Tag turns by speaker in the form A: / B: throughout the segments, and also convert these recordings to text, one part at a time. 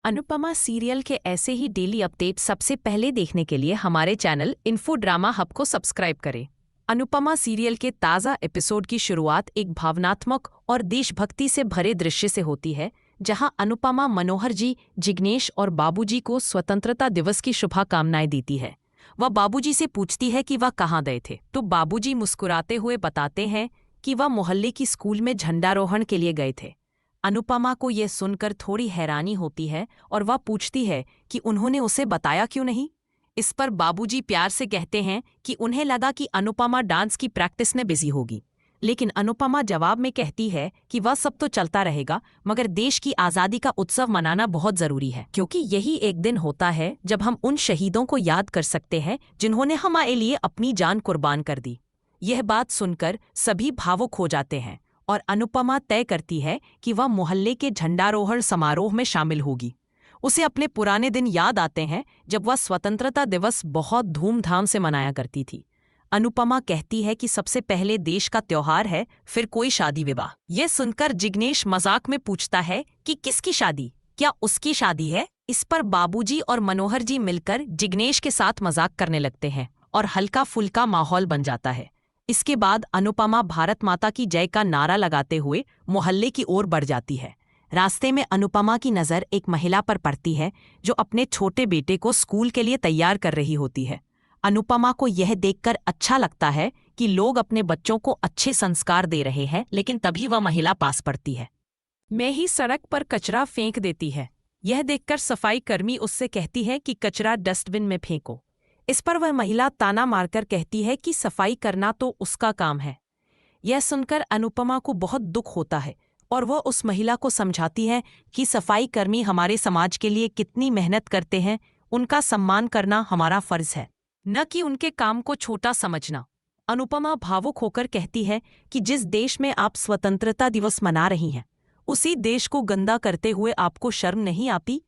A: Anupama serial के ऐसे ही daily update सबसे पहले देखने के लिए हमारे चैनल इन्फो ड्रामा हब को सब्सक्राइब करें। अनुपमा सीरियल के ताज़ा एपिसोड की शुरुआत एक भावनात्मक और देशभक्ति से भरे दृश्य से होती है, जहां अनुपमा मनोहर जी, जिग्नेश और बाबूजी को स्वतंत्रता दिवस की शुभकामनाएं देती है। वह बाबूजी से पूछती है कि वह कहाँ गए थे, तो बाबूजी मुस्कुराते हुए बताते हैं कि वह मोहल्ले की स्कूल में झंडारोहण के लिए गए थे। अनुपमा को यह सुनकर थोड़ी हैरानी होती है और वह पूछती है कि उन्होंने उसे बताया क्यों नहीं। इस पर बाबूजी प्यार से कहते हैं कि उन्हें लगा कि अनुपमा डांस की प्रैक्टिस में बिजी होगी, लेकिन अनुपमा जवाब में कहती है कि वह सब तो चलता रहेगा, मगर देश की आज़ादी का उत्सव मनाना बहुत ज़रूरी है, क्योंकि यही एक दिन होता है जब हम उन शहीदों को याद कर सकते हैं जिन्होंने हमारे लिए अपनी जान कुर्बान कर दी। यह बात सुनकर सभी भावुक हो जाते हैं और अनुपमा तय करती है कि वह मोहल्ले के झंडारोहण समारोह में शामिल होगी। उसे अपने पुराने दिन याद आते हैं जब वह स्वतंत्रता दिवस बहुत धूमधाम से मनाया करती थी। अनुपमा कहती है कि सबसे पहले देश का त्योहार है, फिर कोई शादी विवाह। यह सुनकर जिग्नेश मजाक में पूछता है कि किसकी शादी, क्या उसकी शादी है? इस पर बाबूजी और मनोहर जी मिलकर जिग्नेश के साथ मजाक करने लगते हैं और हल्का फुल्का माहौल बन जाता है। इसके बाद अनुपमा भारत माता की जय का नारा लगाते हुए मोहल्ले की ओर बढ़ जाती है। रास्ते में अनुपमा की नज़र एक महिला पर पड़ती है जो अपने छोटे बेटे को स्कूल के लिए तैयार कर रही होती है। अनुपमा को यह देखकर अच्छा लगता है कि लोग अपने बच्चों को अच्छे संस्कार दे रहे हैं, लेकिन तभी वह महिला पास पड़ती है। मैं ही सड़क पर कचरा फेंक देती है। यह देखकर सफाई कर्मी उससे कहती है कि कचरा डस्टबिन में फेंको। इस पर वह महिला ताना मारकर कहती है कि सफाई करना तो उसका काम है। यह सुनकर अनुपमा को बहुत दुख होता है और वह उस महिला को समझाती है कि सफाई कर्मी हमारे समाज के लिए कितनी मेहनत करते हैं, उनका सम्मान करना हमारा फर्ज है, न कि उनके काम को छोटा समझना। अनुपमा भावुक होकर कहती है कि जिस देश में आप स्वतंत्रता दिवस मना रही हैं, उसी देश को गंदा करते हुए आपको शर्म नहीं आती?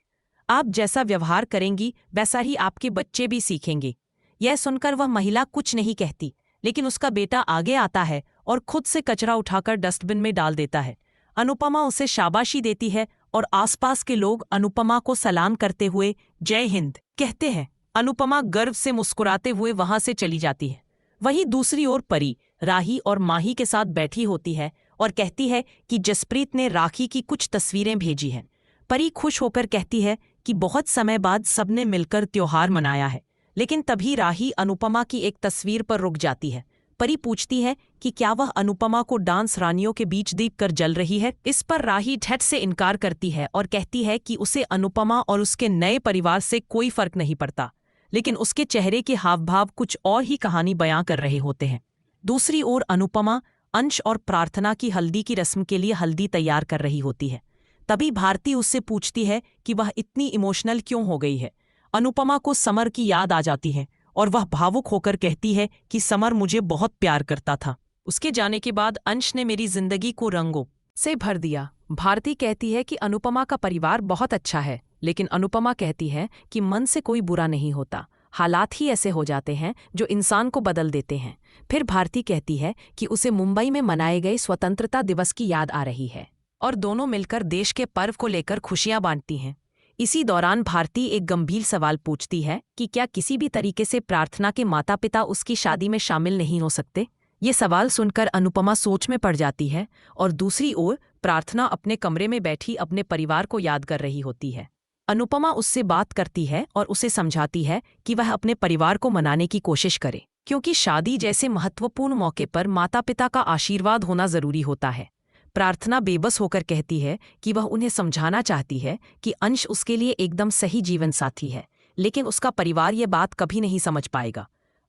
A: आप जैसा व्यवहार करेंगी वैसा ही आपके बच्चे भी सीखेंगे। यह सुनकर वह महिला कुछ नहीं कहती, लेकिन उसका बेटा आगे आता है और खुद से कचरा उठाकर डस्टबिन में डाल देता है। अनुपमा उसे शाबाशी देती है और आसपास के लोग अनुपमा को सलाम करते हुए जय हिंद कहते हैं। अनुपमा गर्व से मुस्कुराते हुए वहां से चली जाती है। वहीं दूसरी ओर परी, राही और माही के साथ बैठी होती है और कहती है कि जसप्रीत ने राखी की कुछ तस्वीरें भेजी हैं। परी खुश होकर कहती है कि बहुत समय बाद सबने मिलकर त्योहार मनाया है, लेकिन तभी राही अनुपमा की एक तस्वीर पर रुक जाती है। परी पूछती है कि क्या वह अनुपमा को डांस रानियों के बीच देखकर जल रही है। इस पर राही झट से इनकार करती है और कहती है कि उसे अनुपमा और उसके नए परिवार से कोई फर्क नहीं पड़ता, लेकिन उसके चेहरे के हाव भाव कुछ और ही कहानी बयां कर रहे होते हैं। दूसरी ओर अनुपमा अंश और प्रार्थना की हल्दी की रस्म के लिए हल्दी तैयार कर रही होती है। तभी भारती उससे पूछती है कि वह इतनी इमोशनल क्यों हो गई है। अनुपमा को समर की याद आ जाती है और वह भावुक होकर कहती है कि समर मुझे बहुत प्यार करता था, उसके जाने के बाद अंश ने मेरी जिंदगी को रंगों से भर दिया। भारती कहती है कि अनुपमा का परिवार बहुत अच्छा है, लेकिन अनुपमा कहती है कि मन से कोई बुरा नहीं होता, हालात ही ऐसे हो जाते हैं जो इंसान को बदल देते हैं। फिर भारती कहती है कि उसे मुंबई में मनाए गए स्वतंत्रता दिवस की याद आ रही है और दोनों मिलकर देश के पर्व को लेकर खुशियां बांटती हैं। इसी दौरान भारती एक गंभीर सवाल पूछती है कि क्या किसी भी तरीके से प्रार्थना के माता पिता उसकी शादी में शामिल नहीं हो सकते। ये सवाल सुनकर अनुपमा सोच में पड़ जाती है और दूसरी ओर प्रार्थना अपने कमरे में बैठी अपने परिवार को याद कर रही होती है। अनुपमा उससे बात करती है और उसे समझाती है कि वह अपने परिवार को मनाने की कोशिश करे, क्योंकि शादी जैसे महत्वपूर्ण मौके पर माता पिता का आशीर्वाद होना जरूरी होता है। प्रार्थना बेबस होकर कहती है कि वह उन्हें समझाना चाहती है कि अंश उसके लिए एकदम सही जीवन साथी है, लेकिन उसका परिवार ये बात कभी नहीं समझ पाएगा।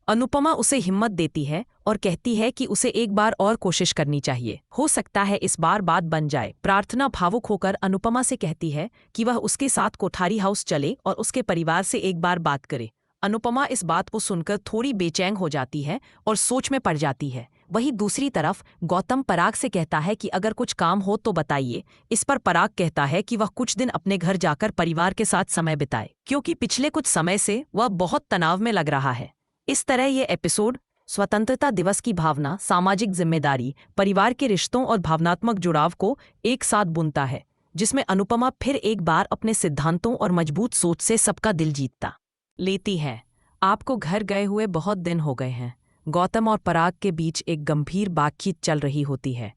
A: अनुपमा उसे हिम्मत देती है और कहती है कि उसे एक बार और कोशिश करनी चाहिए, हो सकता है इस बार बात बन जाए। प्रार्थना भावुक होकर अनुपमा से कहती है कि वह उसके साथ कोठारी हाउस चले और उसके परिवार से एक बार बात करे। अनुपमा इस बात को सुनकर थोड़ी बेचैन हो जाती है और सोच में पड़ जाती है। वहीं दूसरी तरफ गौतम पराग से कहता है कि अगर कुछ काम हो तो बताइए। इस पर पराग कहता है कि वह कुछ दिन अपने घर जाकर परिवार के साथ समय बिताए, क्योंकि पिछले कुछ समय से वह बहुत तनाव में लग रहा है। इस तरह ये एपिसोड स्वतंत्रता दिवस की भावना, सामाजिक जिम्मेदारी, परिवार के रिश्तों और भावनात्मक जुड़ाव को एक साथ बुनता है। जिसमें अनुपमा फिर एक बार अपने सिद्धांतों और मजबूत सोच से सबका दिल जीतता लेती है। आपको घर गए हुए बहुत दिन हो गए हैं। गौतम और पराग के बीच एक गंभीर बातचीत चल रही होती है,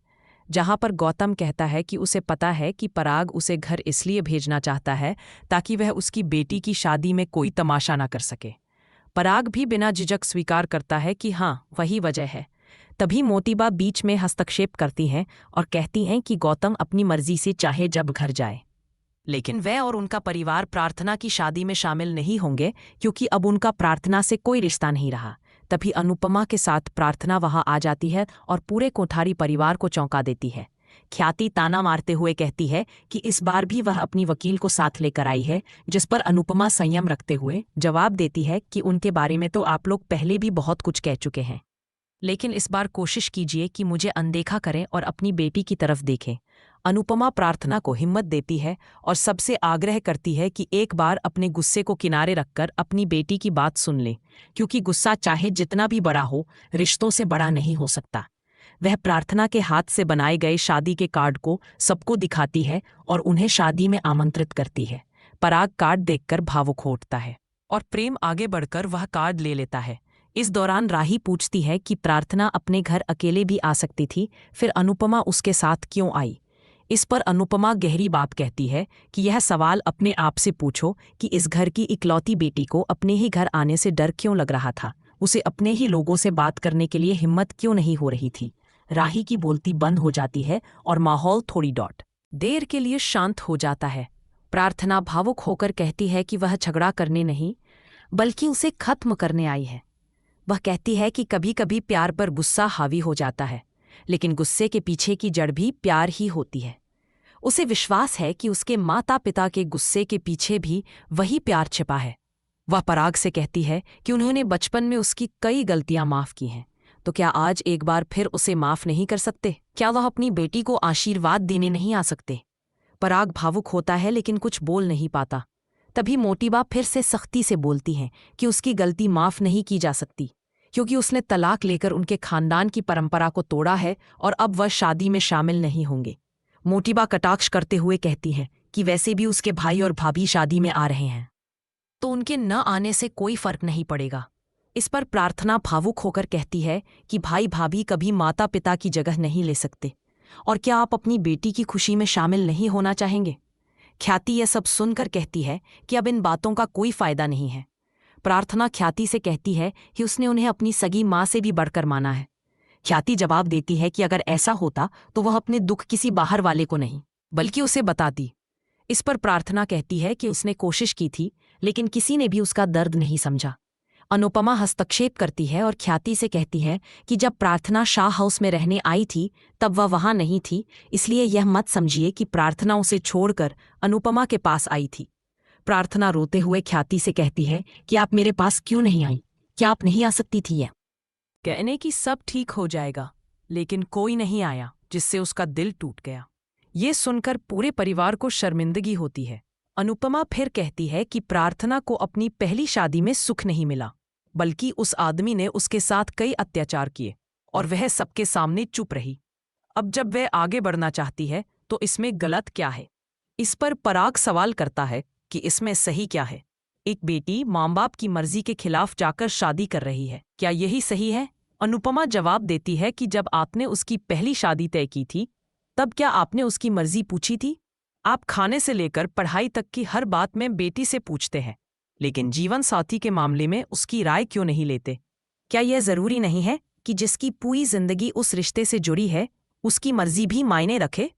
A: जहां पर गौतम कहता है कि उसे पता है कि पराग उसे घर इसलिए भेजना चाहता है ताकि वह उसकी बेटी की शादी में कोई तमाशा न कर सके। पराग भी बिना झिझक स्वीकार करता है कि हाँ, वही वजह है। तभी मोतीबा बीच में हस्तक्षेप करती हैं और कहती हैं कि गौतम अपनी मर्जी से चाहे जब घर जाए, लेकिन वह और उनका परिवार प्रार्थना की शादी में शामिल नहीं होंगे, क्योंकि अब उनका प्रार्थना से कोई रिश्ता नहीं रहा। तभी अनुपमा के साथ प्रार्थना वहां आ जाती है और पूरे कोठारी परिवार को चौंका देती है। ख्याति ताना मारते हुए कहती है कि इस बार भी वह अपनी वकील को साथ लेकर आई है, जिस पर अनुपमा संयम रखते हुए जवाब देती है कि उनके बारे में तो आप लोग पहले भी बहुत कुछ कह चुके हैं, लेकिन इस बार कोशिश कीजिए कि मुझे अनदेखा करें और अपनी बेटी की तरफ देखें। अनुपमा प्रार्थना को हिम्मत देती है और सबसे आग्रह करती है कि एक बार अपने गुस्से को किनारे रखकर अपनी बेटी की बात सुन ले, क्योंकि गुस्सा चाहे जितना भी बड़ा हो, रिश्तों से बड़ा नहीं हो सकता। वह प्रार्थना के हाथ से बनाए गए शादी के कार्ड को सबको दिखाती है और उन्हें शादी में आमंत्रित करती है। पराग कार्ड देखकर भावुक हो उठता है और प्रेम आगे बढ़कर वह कार्ड ले लेता है। इस दौरान राही पूछती है कि प्रार्थना अपने घर अकेले भी आ सकती थी, फिर अनुपमा उसके साथ क्यों आई। इस पर अनुपमा गहरी बात कहती है कि यह सवाल अपने आप से पूछो कि इस घर की इकलौती बेटी को अपने ही घर आने से डर क्यों लग रहा था, उसे अपने ही लोगों से बात करने के लिए हिम्मत क्यों नहीं हो रही थी। राही की बोलती बंद हो जाती है और माहौल थोड़ी देर के लिए शांत हो जाता है। प्रार्थना भावुक होकर कहती है कि वह झगड़ा करने नहीं, बल्कि उसे खत्म करने आई है। वह कहती है कि कभी कभी प्यार पर गुस्सा हावी हो जाता है, लेकिन गुस्से के पीछे की जड़ भी प्यार ही होती है। उसे विश्वास है कि उसके माता पिता के गुस्से के पीछे भी वही प्यार छिपा है। वह पराग से कहती है कि उन्होंने बचपन में उसकी कई गलतियां माफ की हैं, तो क्या आज एक बार फिर उसे माफ नहीं कर सकते? क्या वह अपनी बेटी को आशीर्वाद देने नहीं आ सकते? पराग भावुक होता है लेकिन कुछ बोल नहीं पाता। तभी मोतीबा फिर से सख्ती से बोलती हैं कि उसकी गलती माफ नहीं की जा सकती, क्योंकि उसने तलाक लेकर उनके खानदान की परंपरा को तोड़ा है और अब वह शादी में शामिल नहीं होंगे। मोतीबा कटाक्ष करते हुए कहती है कि वैसे भी उसके भाई और भाभी शादी में आ रहे हैं, तो उनके न आने से कोई फर्क नहीं पड़ेगा। इस पर प्रार्थना भावुक होकर कहती है कि भाई भाभी कभी माता पिता की जगह नहीं ले सकते, और क्या आप अपनी बेटी की खुशी में शामिल नहीं होना चाहेंगे? ख्याति यह सब सुनकर कहती है कि अब इन बातों का कोई फायदा नहीं है। प्रार्थना ख्याति से कहती है कि उसने उन्हें अपनी सगी माँ से भी बढ़कर माना है। ख्याति जवाब देती है कि अगर ऐसा होता तो वह अपने दुख किसी बाहर वाले को नहीं, बल्कि उसे बताती। इस पर प्रार्थना कहती है कि उसने कोशिश की थी, लेकिन किसी ने भी उसका दर्द नहीं समझा। अनुपमा हस्तक्षेप करती है और ख्याति से कहती है कि जब प्रार्थना शाह हाउस में रहने आई थी तब वह वहां नहीं थी, इसलिए यह मत समझिए कि प्रार्थना उसे छोड़कर अनुपमा के पास आई थी। प्रार्थना रोते हुए ख्याति से कहती है कि आप मेरे पास क्यों नहीं आई? क्या आप नहीं आ सकती थी? यह कहने की सब ठीक हो जाएगा, लेकिन कोई नहीं आया, जिससे उसका दिल टूट गया। ये सुनकर पूरे परिवार को शर्मिंदगी होती है। अनुपमा फिर कहती है कि प्रार्थना को अपनी पहली शादी में सुख नहीं मिला, बल्कि उस आदमी ने उसके साथ कई अत्याचार किए और वह सबके सामने चुप रही। अब जब वह आगे बढ़ना चाहती है तो इसमें गलत क्या है? इस पर पराग सवाल करता है कि इसमें सही क्या है? एक बेटी माँ बाप की मर्जी के खिलाफ जाकर शादी कर रही है, क्या यही सही है? अनुपमा जवाब देती है कि जब आपने उसकी पहली शादी तय की थी तब क्या आपने उसकी मर्जी पूछी थी? आप खाने से लेकर पढ़ाई तक की हर बात में बेटी से पूछते हैं, लेकिन जीवन साथी के मामले में उसकी राय क्यों नहीं लेते? क्या यह जरूरी नहीं है कि जिसकी पूरी जिंदगी उस रिश्ते से जुड़ी है उसकी मर्जी भी मायने रखे?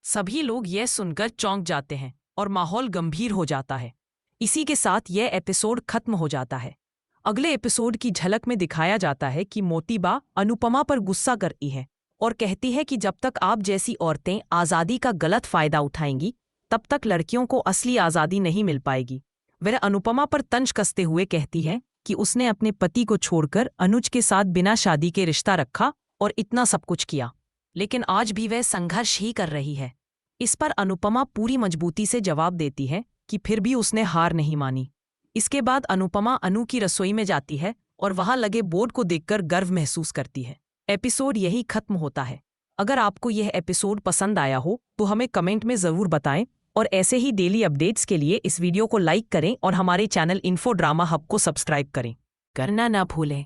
A: सभी लोग यह सुनकर चौंक जाते हैं और माहौल गंभीर हो जाता है। इसी के साथ यह एपिसोड खत्म हो जाता है। अगले एपिसोड की झलक में दिखाया जाता है कि मोतीबा अनुपमा पर गुस्सा करती है और कहती है कि जब तक आप जैसी औरतें आज़ादी का गलत फायदा उठाएंगी तब तक लड़कियों को असली आज़ादी नहीं मिल पाएगी। वह अनुपमा पर तंज कसते हुए कहती है कि उसने अपने पति को छोड़कर अनुज के साथ बिना शादी के रिश्ता रखा और इतना सब कुछ किया, लेकिन आज भी वह संघर्ष ही कर रही है। इस पर अनुपमा पूरी मजबूती से जवाब देती है कि फिर भी उसने हार नहीं मानी। इसके बाद अनुपमा अनु की रसोई में जाती है और वहां लगे बोर्ड को देखकर गर्व महसूस करती है। एपिसोड यही खत्म होता है। अगर आपको यह एपिसोड पसंद आया हो तो हमें कमेंट में ज़रूर बताएं और ऐसे ही डेली अपडेट्स के लिए इस वीडियो को लाइक करें और हमारे चैनल इन्फो ड्रामा हब को सब्सक्राइब करें। करना ना भूलें।